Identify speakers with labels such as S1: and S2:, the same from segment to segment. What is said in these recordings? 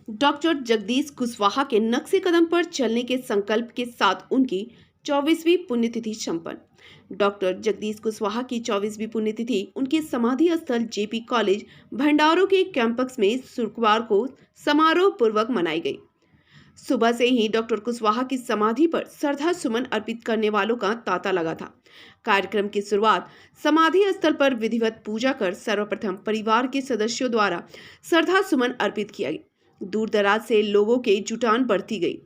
S1: Doctor Jagdish Kushwaha के नक्शे कदम पर चलने के संकल्प के साथ उनकी 24वीं पुण्यतिथि संपन्न। डॉक्टर जगदीश कुशवाहा की 24वीं पुण्यतिथि उनके समाधि स्थल जेपी कॉलेज भंडारों के कैंपस में शुक्रवार को समारोह पूर्वक मनाई गई। सुबह से ही डॉक्टर कुशवाहा की समाधि पर श्रद्धा सुमन अर्पित करने वालों का तांता लगा था। कार्यक्रम की शुरुआत समाधि स्थल पर विधिवत पूजा कर सर्वप्रथम परिवार के सदस्यों द्वारा श्रद्धा सुमन अर्पित किया गया। दूर दराज से लोगों के जुटान बढ़ती गई।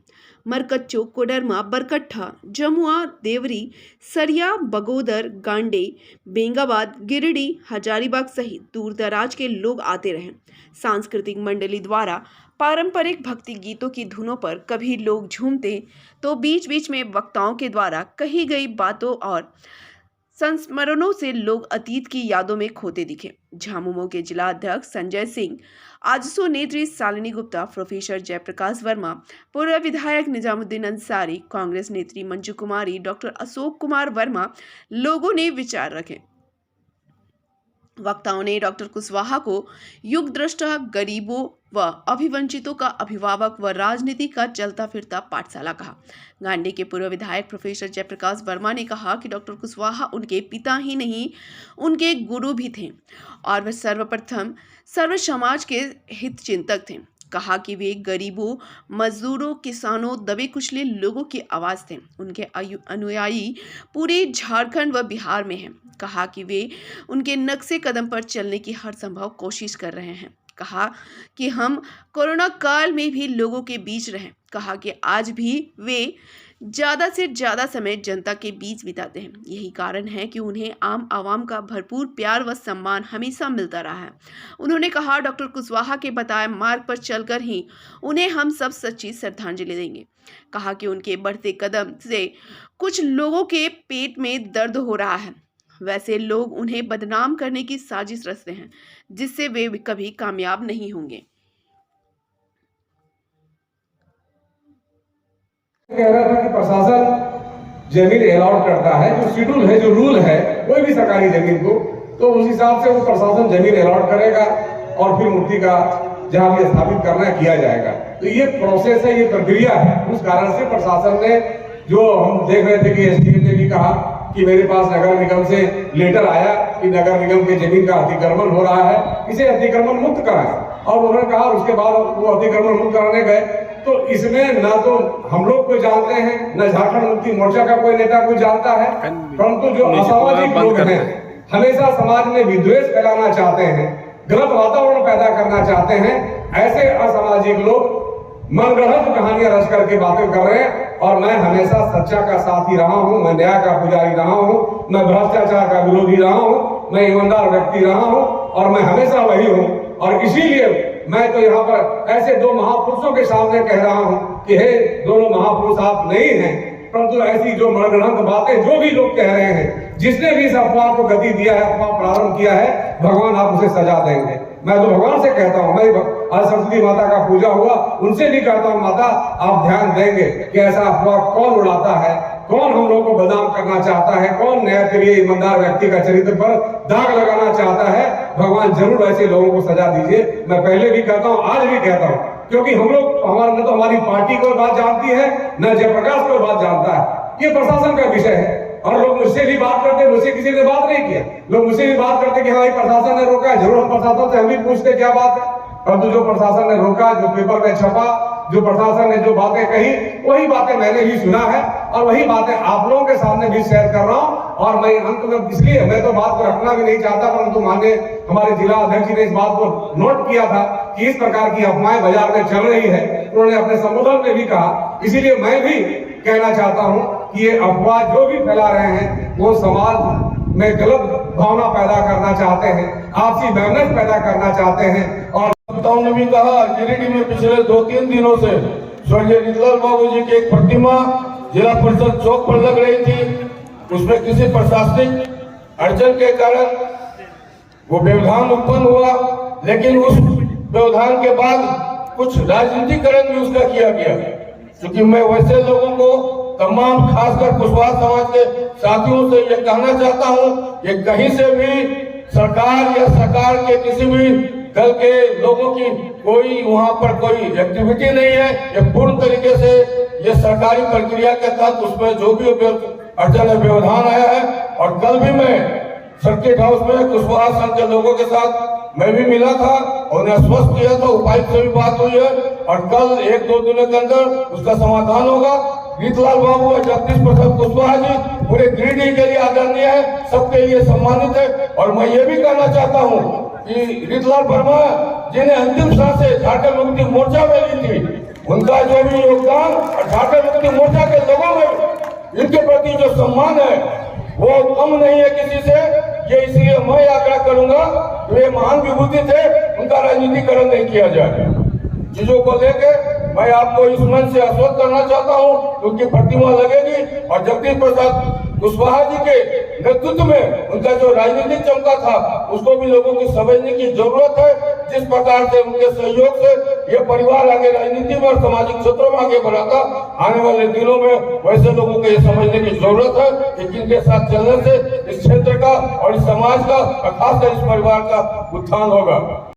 S1: मरकच्चो, कोडरमा, बरकट्ठा, जमुआ, देवरी, सरिया, बगोदर, गांडे, बेंगाबाद, गिरिडीह, हजारीबाग सहित दूर दराज के लोग आते रहे। सांस्कृतिक मंडली द्वारा पारंपरिक भक्ति गीतों की धुनों पर कभी लोग झूमते तो बीच बीच में वक्ताओं के द्वारा कही गई बातों और संस्मरणों से लोग अतीत की यादों में खोते दिखे। झामुमो के जिला अध्यक्ष संजय सिंह, आजसू नेत्री शालिनी गुप्ता, प्रोफेसर जयप्रकाश वर्मा, पूर्व विधायक निजामुद्दीन अंसारी, कांग्रेस नेत्री मंजू कुमारी, डॉक्टर अशोक कुमार वर्मा लोगों ने विचार रखे। वक्ताओं ने डॉक्टर कुशवाहा को युग दृष्टा, गरीबों व अभिवंचितों का अभिभावक व राजनीति का चलता फिरता पाठशाला कहा। गांडी के पूर्व विधायक प्रोफेसर जयप्रकाश वर्मा ने कहा कि डॉक्टर कुशवाहा उनके पिता ही नहीं, उनके गुरु भी थे और वे सर्वप्रथम सर्व समाज के हित चिंतक थे। कहा कि वे गरीबों, मजदूरों, किसानों, दबे कुचले लोगों की आवाज़ थे। उनके अनुयायी पूरे झारखंड व बिहार में हैं। कहा कि वे उनके नक्शे कदम पर चलने की हर संभव कोशिश कर रहे हैं। कहा कि हम कोरोना काल में भी लोगों के बीच रहें। कहा कि आज भी वे ज़्यादा से ज़्यादा समय जनता के बीच बिताते हैं। यही कारण है कि उन्हें आम आवाम का भरपूर प्यार व सम्मान हमेशा मिलता रहा है। उन्होंने कहा, डॉक्टर कुशवाहा के बताए मार्ग पर चलकर ही उन्हें हम सब सच्ची श्रद्धांजलि देंगे। कहा कि उनके बढ़ते कदम से कुछ लोगों के पेट में दर्द हो रहा है। वैसे लोग उन्हें बदनाम करने की साजिश रचते हैं, जिससे वे कभी कामयाब नहीं होंगे।
S2: कह रहा था कि प्रशासन जमीन अलॉट करता है, जो शेड्यूल है, जो रूल है, कोई भी सरकारी जमीन को, तो उस हिसाब से वो प्रशासन जमीन अलॉट करेगा और फिर मूर्ति का जहां भी स्थापित करना है किया जाएगा। तो ये प्रोसेस है, ये प्रक्रिया है। उस कारण से प्रशासन ने, जो हम देख रहे थे कि एसडीएम ने भी कहा कि मेरे पास नगर निगम से लेटर आया कि नगर निगम के जमीन का अतिक्रमण हो रहा है, इसे अतिक्रमण मुक्त कराएं। और उन्होंने कहा, उसके बाद वो अतिक्रमण मुक्त कराने गए तो इसमें ना तो हम लोग कोई जानते हैं, न झारखंड मुक्ति मोर्चा का कोई नेता कोई जानता है, परंतु जो असामाजिक लोग हैं, हमेशा समाज में विद्वेष फैलाना चाहते हैं, गलत वातावरण पैदा करना चाहते हैं, ऐसे असामाजिक लोग मनगढ़ंत कहानियां रच करके बातें कर रहे हैं। और मैं हमेशा सच्चा का साथी रहा हूं, मैं न्याय का पुजारी रहा हूं, मैं भ्रष्टाचार का विरोधी रहा हूं, मैं ईमानदार व्यक्ति रहा हूं और मैं हमेशा वही हूं। और इसीलिए मैं तो यहाँ पर ऐसे दो महापुरुषों के सामने कह रहा हूं कि हे दोनों महापुरुष, आप नहीं हैं, परंतु ऐसी जो मनगढ़ंत बातें जो भी लोग कह रहे हैं, जिसने भी इस अफवाह को गति दिया है, अफवाह प्रारंभ किया है, भगवान आप उसे सजा देंगे। मैं तो भगवान से कहता हूँ, मैं आज सरस्वती माता का पूजा हुआ, उनसे भी कहता हूँ, माता आप ध्यान देंगे कि ऐसा अफवाह कौन उड़ाता है, कौन हम लोग को बदनाम करना चाहता है, कौन न्यायप्रिय ईमानदार व्यक्ति का चरित्र पर दाग लगाना चाहता है। भगवान जरूर ऐसे लोगों को सजा दीजिए। मैं पहले भी कहता हूँ, आज भी कहता हूँ, क्योंकि हम लोग, न तो हमारी पार्टी कोई बात जानती है, न जयप्रकाश कोई बात जानता है। ये प्रशासन का विषय है। और लोग मुझसे भी बात करते, मुझसे किसी ने बात नहीं किया। लोग मुझसे भी बात करते कि हाँ प्रशासन ने रोका है, जरूर हम प्रशासन से हम भी पूछते क्या बात है। परंतु जो प्रशासन ने रोका, जो पेपर में छपा, जो प्रशासन ने जो बातें कही, वही बातें मैंने भी सुना है और वही बातें आप लोगों के सामने भी शेयर कर रहा हूं। और मैं अंत में, इसलिए मैं तो बात को रखना भी नहीं चाहता, परंतु माननीय हमारे जिला अध्यक्ष जी ने इस बात को नोट किया था कि इस प्रकार की अफवाहें बाजार में चल रही है। उन्होंने अपने संबोधन में भी कहा, इसीलिए मैं भी कहना चाहता हूं कि ये अफवाह जो भी फैला रहे हैं, वो समाज में गलत भावना पैदा करना चाहते हैं, आपसी वैमनस्य पैदा करना चाहते हैं। और
S3: वक्ताओं ने भी कहा, गिरिडीह में पिछले 2-3 दिनों से स्वर्गीय नीलकंठ बाबू जी की एक प्रतिमा जिला परिषद चौक पर लग रही थी। उसमें किसी प्रशासनिक अड़चन के कारण वो व्यवधान उत्पन्न हुआ, लेकिन उस व्यवधान के बाद कुछ राजनीतिकरण भी उसका किया गया। क्योंकि मैं वैसे लोगों को, तमाम खासकर कुशवाहा समाज के साथियों से ये कहना चाहता हूं कि कहीं से भी सरकार या सरकार के किसी भी कल के लोगों की कोई वहां पर कोई एक्टिविटी नहीं है। ये पूर्ण तरीके से ये सरकारी प्रक्रिया के तहत उसमें जो भी अड़चन व्यवधान आया है। और कल भी मैं सर्किट हाउस में कुशवाहा संघ के लोगों के साथ मैं भी मिला था और उन्हें आश्वस्त किया था, उपायुक्त से भी बात हुई है और कल 1-2 दिनों के अंदर उसका समाधान होगा। रीतलाल बाबू और जगदीश प्रसाद कुशवाहा जी पूरे गिरिडीह के लिए आदरणीय है, सबके लिए सम्मानित है। और मैं ये भी कहना चाहता हूँ कि रीतलाल वर्मा जिन्हें अंतिम सांसें झारखंड मुक्ति मोर्चा में ली थी, उनका जो भी योगदान और झारखंड मुक्ति मोर्चा के लोगों में इनके प्रति जो सम्मान है वो कम नहीं है किसी से। ये इसलिए मैं आग्रह करूंगा कि वे महान विभूति थे, उनका राजनीतिकरण नहीं किया जाए। चीजों को लेके मैं आपको इस मंच से आश्वस्त करना चाहता हूं कि उनकी प्रतिमा लगेगी और जगदीश प्रसाद कुशवाहा जी के नेतृत्व में उनका जो राजनीतिक चमका था उसको भी लोगों की समझने की जरूरत है। जिस प्रकार से उनके सहयोग से ये परिवार आगे राजनीति में और सामाजिक क्षेत्रों में आगे बढ़ाता, आने वाले दिनों में वैसे लोगों को ये समझने की जरूरत है कि किनके साथ चलने से इस क्षेत्र का और इस समाज का और खासकर इस परिवार का उत्थान होगा।